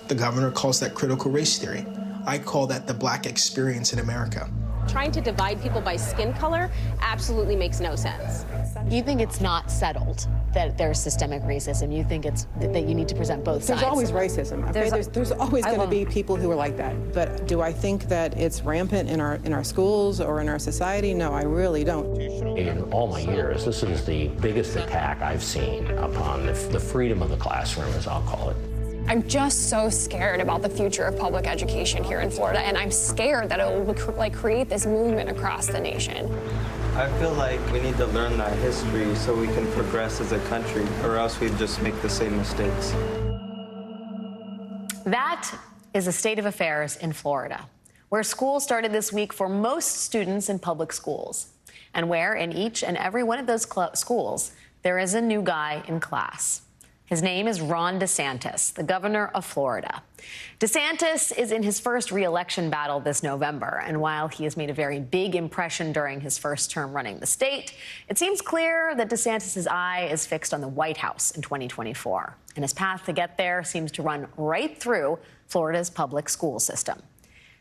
The governor calls that critical race theory. I call that the Black experience in America. Trying to divide people by skin color absolutely makes no sense. You think it's not settled that there's systemic racism? You think it's that you need to present both sides? There's always racism. Okay? There's always going to be people who are like that. But do I think that it's rampant in our schools or in our society? No, I really don't. In all my years, this is the biggest attack I've seen upon the freedom of the classroom, as I'll call it. I'm just so scared about the future of public education here in Florida, and I'm scared that it will create this movement across the nation. I feel like we need to learn that history so we can progress as a country, or else we just make the same mistakes. That is the state of affairs in Florida, where school started this week for most students in public schools, and where in each and every one of those schools, there is a new guy in class. His name is Ron DeSantis, the governor of Florida. DeSantis is in his first re-election battle this November, and while he has made a very big impression during his first term running the state, it seems clear that DeSantis' eye is fixed on the White House in 2024, and his path to get there seems to run right through Florida's public school system.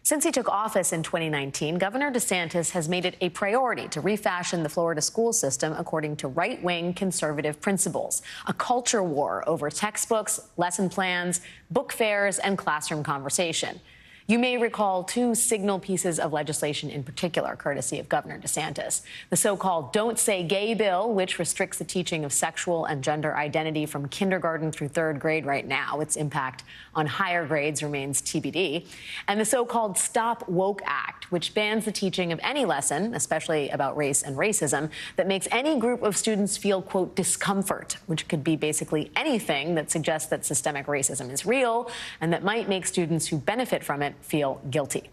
Since he took office in 2019, Governor DeSantis has made it a priority to refashion the Florida school system according to right-wing conservative principles, a culture war over textbooks, lesson plans, book fairs, and classroom conversation. You may recall two signal pieces of legislation in particular, courtesy of Governor DeSantis. The so-called Don't Say Gay bill, which restricts the teaching of sexual and gender identity from kindergarten through third grade right now. Its impact on higher grades remains TBD. And the so-called Stop Woke Act, which bans the teaching of any lesson, especially about race and racism, that makes any group of students feel, quote, discomfort, which could be basically anything that suggests that systemic racism is real and that might make students who benefit from it feel guilty.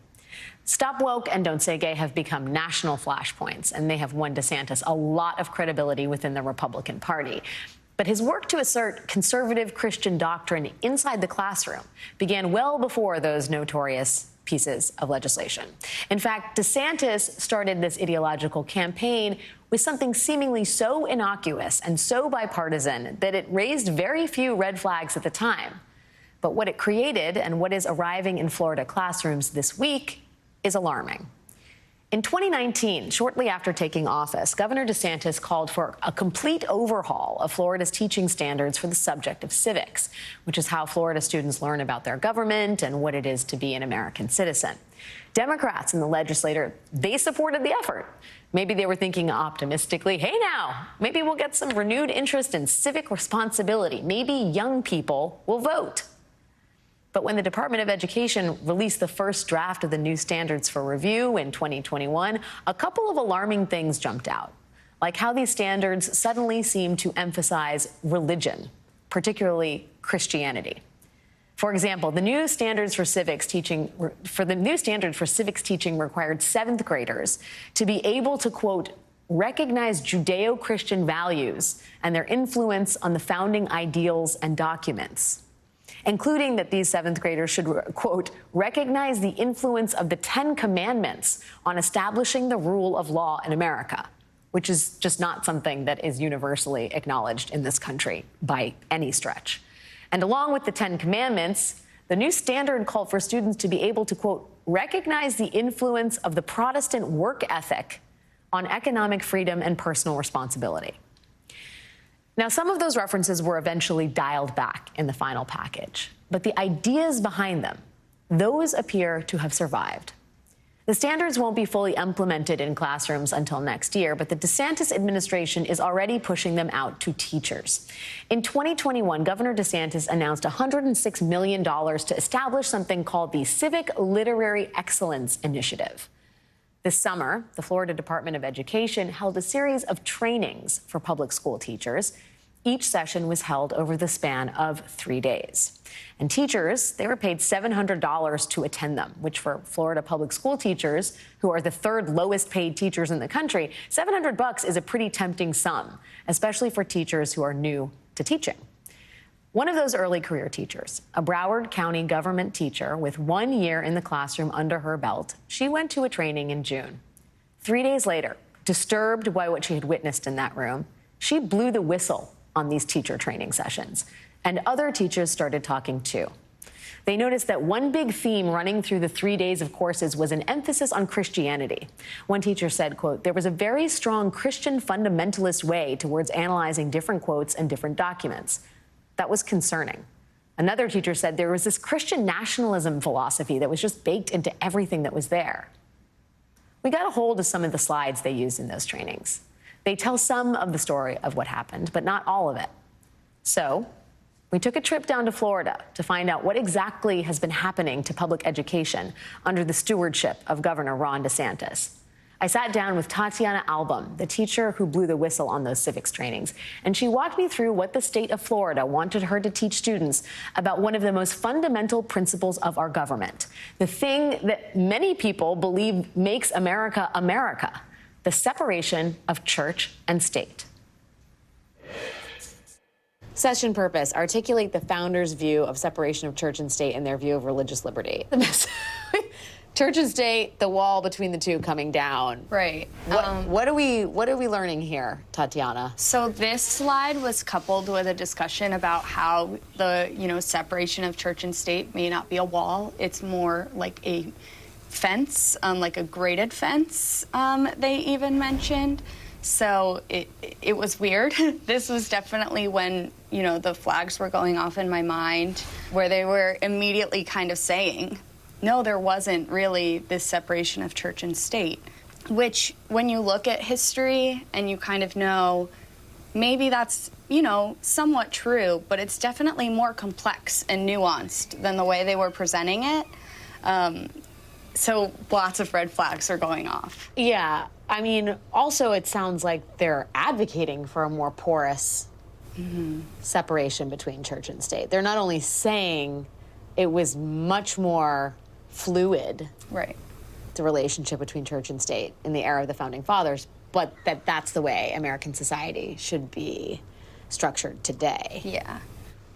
Stop Woke and Don't Say Gay have become national flashpoints, and they have won DeSantis a lot of credibility within the Republican Party. But his work to assert conservative Christian doctrine inside the classroom began well before those notorious pieces of legislation. In fact, DeSantis started this ideological campaign with something seemingly so innocuous and so bipartisan that it raised very few red flags at the time. But what it created and what is arriving in Florida classrooms this week is alarming. In 2019, shortly after taking office, Governor DeSantis called for a complete overhaul of Florida's teaching standards for the subject of civics, which is how Florida students learn about their government and what it is to be an American citizen. Democrats in the legislature, they supported the effort. Maybe they were thinking optimistically, hey now, maybe we'll get some renewed interest in civic responsibility. Maybe young people will vote. But when the Department of Education released the first draft of the new standards for review in 2021, a couple of alarming things jumped out, like how these standards suddenly seem to emphasize religion, particularly Christianity. For example, the new standards for civics teaching required seventh graders to be able to, quote, recognize Judeo-Christian values and their influence on the founding ideals and documents, including that these seventh graders should, quote, recognize the influence of the 10 Commandments on establishing the rule of law in America, which is just not something that is universally acknowledged in this country by any stretch. And along with the 10 Commandments, the new standard called for students to be able to, quote, recognize the influence of the Protestant work ethic on economic freedom and personal responsibility. Now, some of those references were eventually dialed back in the final package, but the ideas behind them, those appear to have survived. The standards won't be fully implemented in classrooms until next year, but the DeSantis administration is already pushing them out to teachers. In 2021, Governor DeSantis announced $106 million to establish something called the Civic Literary Excellence Initiative. This summer, the Florida Department of Education held a series of trainings for public school teachers. Each session was held over the span of 3 days. And teachers, they were paid $700 to attend them, which for Florida public school teachers, who are the third lowest paid teachers in the country, $700 is a pretty tempting sum, especially for teachers who are new to teaching. One of those early career teachers, a Broward County government teacher with 1 year in the classroom under her belt, she went to a training in June. 3 days later, disturbed by what she had witnessed in that room, she blew the whistle on these teacher training sessions, and other teachers started talking too. They noticed that one big theme running through the 3 days of courses was an emphasis on Christianity. One teacher said, quote, "There was a very strong Christian fundamentalist way towards analyzing different quotes and different documents. That was concerning." Another teacher said there was this Christian nationalism philosophy that was just baked into everything that was there. We got a hold of some of the slides they used in those trainings. They tell some of the story of what happened, but not all of it. So we took a trip down to Florida to find out what exactly has been happening to public education under the stewardship of Governor Ron DeSantis. I sat down with Tatiana Album, the teacher who blew the whistle on those civics trainings, and she walked me through what the state of Florida wanted her to teach students about one of the most fundamental principles of our government, the thing that many people believe makes America America, the separation of church and state. Session purpose: articulate the founders' view of separation of church and state and their view of religious liberty. Church and state, the wall between the two coming down. Right. What are we learning here, Tatiana? So this slide was coupled with a discussion about how the separation of church and state may not be a wall. It's more like a fence, like a graded fence. They even mentioned. So it was weird. This was definitely when the flags were going off in my mind, where they were immediately kind of saying, no, there wasn't really this separation of church and state, which when you look at history and you kind of know maybe that's, somewhat true, but it's definitely more complex and nuanced than the way they were presenting it. So lots of red flags are going off. Yeah, I mean, also it sounds like they're advocating for a more porous separation between church and state. They're not only saying it was much more fluid, right, the relationship between church and state in the era of the Founding Fathers, but that's the way American society should be structured today. Yeah.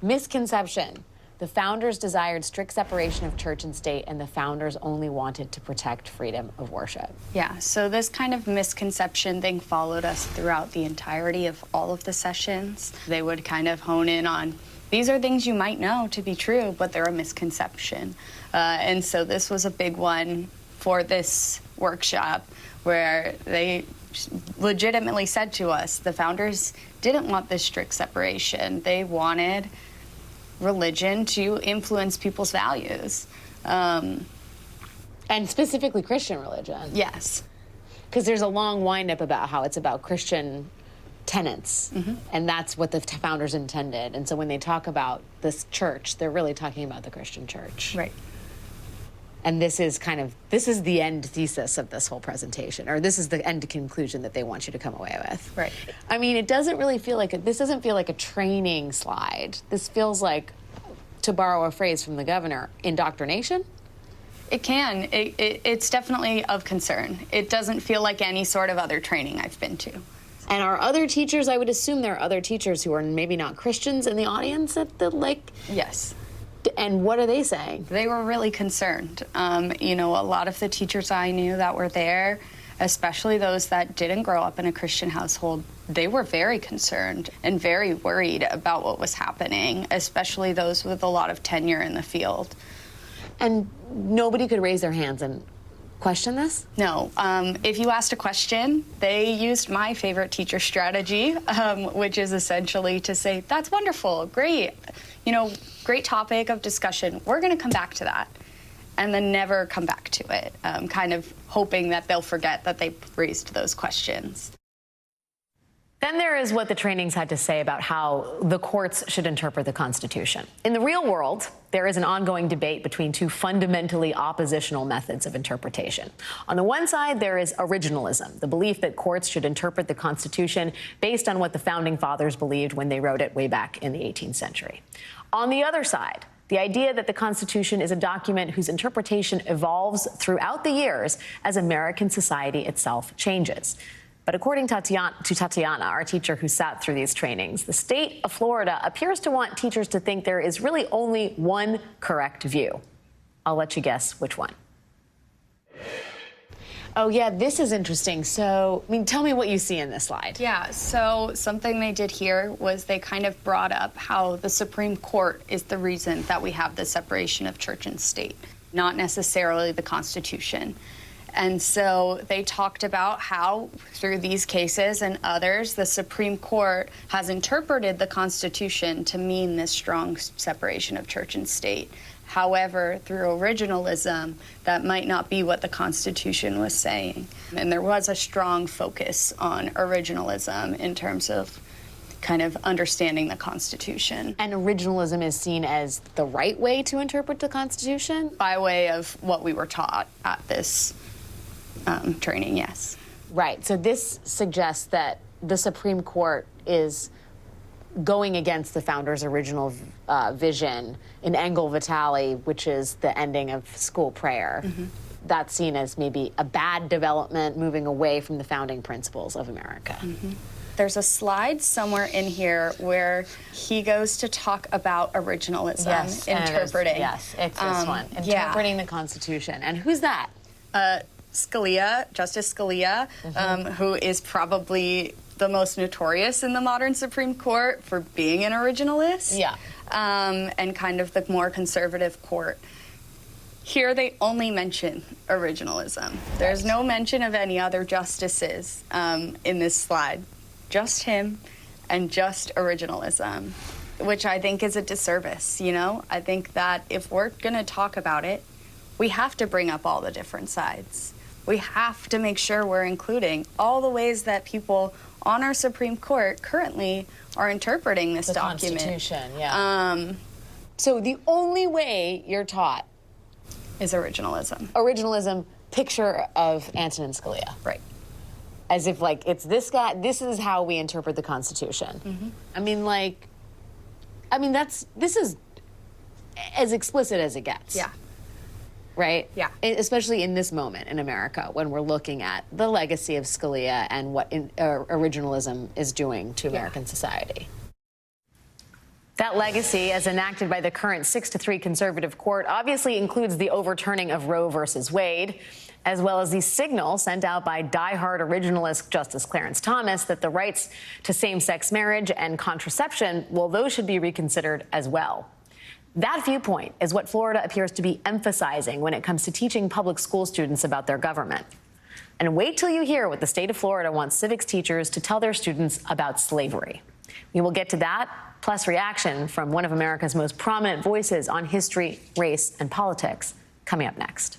Misconception: the founders desired strict separation of church and state, and the founders only wanted to protect freedom of worship. Yeah, so this kind of misconception thing followed us throughout the entirety of all of the sessions. They would kind of hone in on, these are things you might know to be true, but they're a misconception. And so this was a big one for this workshop, where they legitimately said to us, the founders didn't want this strict separation. They wanted religion to influence people's values. And specifically Christian religion. Yes. Because there's a long wind-up about how it's about Christian tenets, and that's what the founders intended. And so when they talk about this church, they're really talking about the Christian church. Right. And this is the end thesis of this whole presentation, or this is the end conclusion that they want you to come away with. Right. I mean, it doesn't really feel like this doesn't feel like a training slide. This feels like, to borrow a phrase from the governor, indoctrination. It can. It's definitely of concern. It doesn't feel like any sort of other training I've been to. And are other teachers, I would assume there are other teachers who are maybe not Christians in the audience at the, Yes. And what are they saying? They were really concerned. A lot of the teachers I knew that were there, especially those that didn't grow up in a Christian household, they were very concerned and very worried about what was happening, especially those with a lot of tenure in the field. And nobody could raise their hands and question this? No. If you asked a question, they used my favorite teacher strategy, which is essentially to say, that's wonderful, great, great topic of discussion. We're going to come back to that. And then never come back to it, kind of hoping that they'll forget that they raised those questions. Then there is what the trainings had to say about how the courts should interpret the Constitution. In the real world, there is an ongoing debate between two fundamentally oppositional methods of interpretation. On the one side, there is originalism, the belief that courts should interpret the Constitution based on what the Founding Fathers believed when they wrote it way back in the 18th century. On the other side, the idea that the Constitution is a document whose interpretation evolves throughout the years as American society itself changes. But according to Tatiana, our teacher who sat through these trainings, the state of Florida appears to want teachers to think there is really only one correct view. I'll let you guess which one. Oh, yeah, this is interesting. So, I mean, tell me what you see in this slide. Yeah, so something they did here was they kind of brought up how the Supreme Court is the reason that we have the separation of church and state, not necessarily the Constitution. And so they talked about how, through these cases and others, the Supreme Court has interpreted the Constitution to mean this strong separation of church and state. However, through originalism, that might not be what the Constitution was saying. And there was a strong focus on originalism in terms of kind of understanding the Constitution. And originalism is seen as the right way to interpret the Constitution? By way of what we were taught at this training, yes. Right, so this suggests that the Supreme Court is going against the founders' original vision in Engel Vitale, which is the ending of school prayer. Mm-hmm. That's seen as maybe a bad development, moving away from the founding principles of America. Mm-hmm. There's a slide somewhere in here where he goes to talk about originalism, yes, interpreting. Yes, it's this one, interpreting the Constitution. And who's that? Scalia, Justice Scalia, mm-hmm. Who is probably the most notorious in the modern Supreme Court for being an originalist. Yeah. And kind of the more conservative court. Here they only mention originalism. There's no mention of any other justices in this slide. Just him and just originalism, which I think is a disservice, you know? I think that if we're gonna talk about it, we have to bring up all the different sides. We have to make sure we're including all the ways that people on our Supreme Court currently are interpreting this document. The Constitution, yeah. So the only way you're taught is originalism. Originalism, picture of Antonin Scalia. Right. As if, like, it's this guy, this is how we interpret the Constitution. Mm-hmm. This is as explicit as it gets. Yeah. Right? Yeah. Especially in this moment in America when we're looking at the legacy of Scalia and what originalism is doing to American society. That legacy, as enacted by the current 6-3 conservative court, obviously includes the overturning of Roe versus Wade, as well as the signal sent out by diehard originalist Justice Clarence Thomas that the rights to same-sex marriage and contraception, well, those should be reconsidered as well. That viewpoint is what Florida appears to be emphasizing when it comes to teaching public school students about their government. And wait till you hear what the state of Florida wants civics teachers to tell their students about slavery. We will get to that, plus reaction from one of America's most prominent voices on history, race, and politics, coming up next.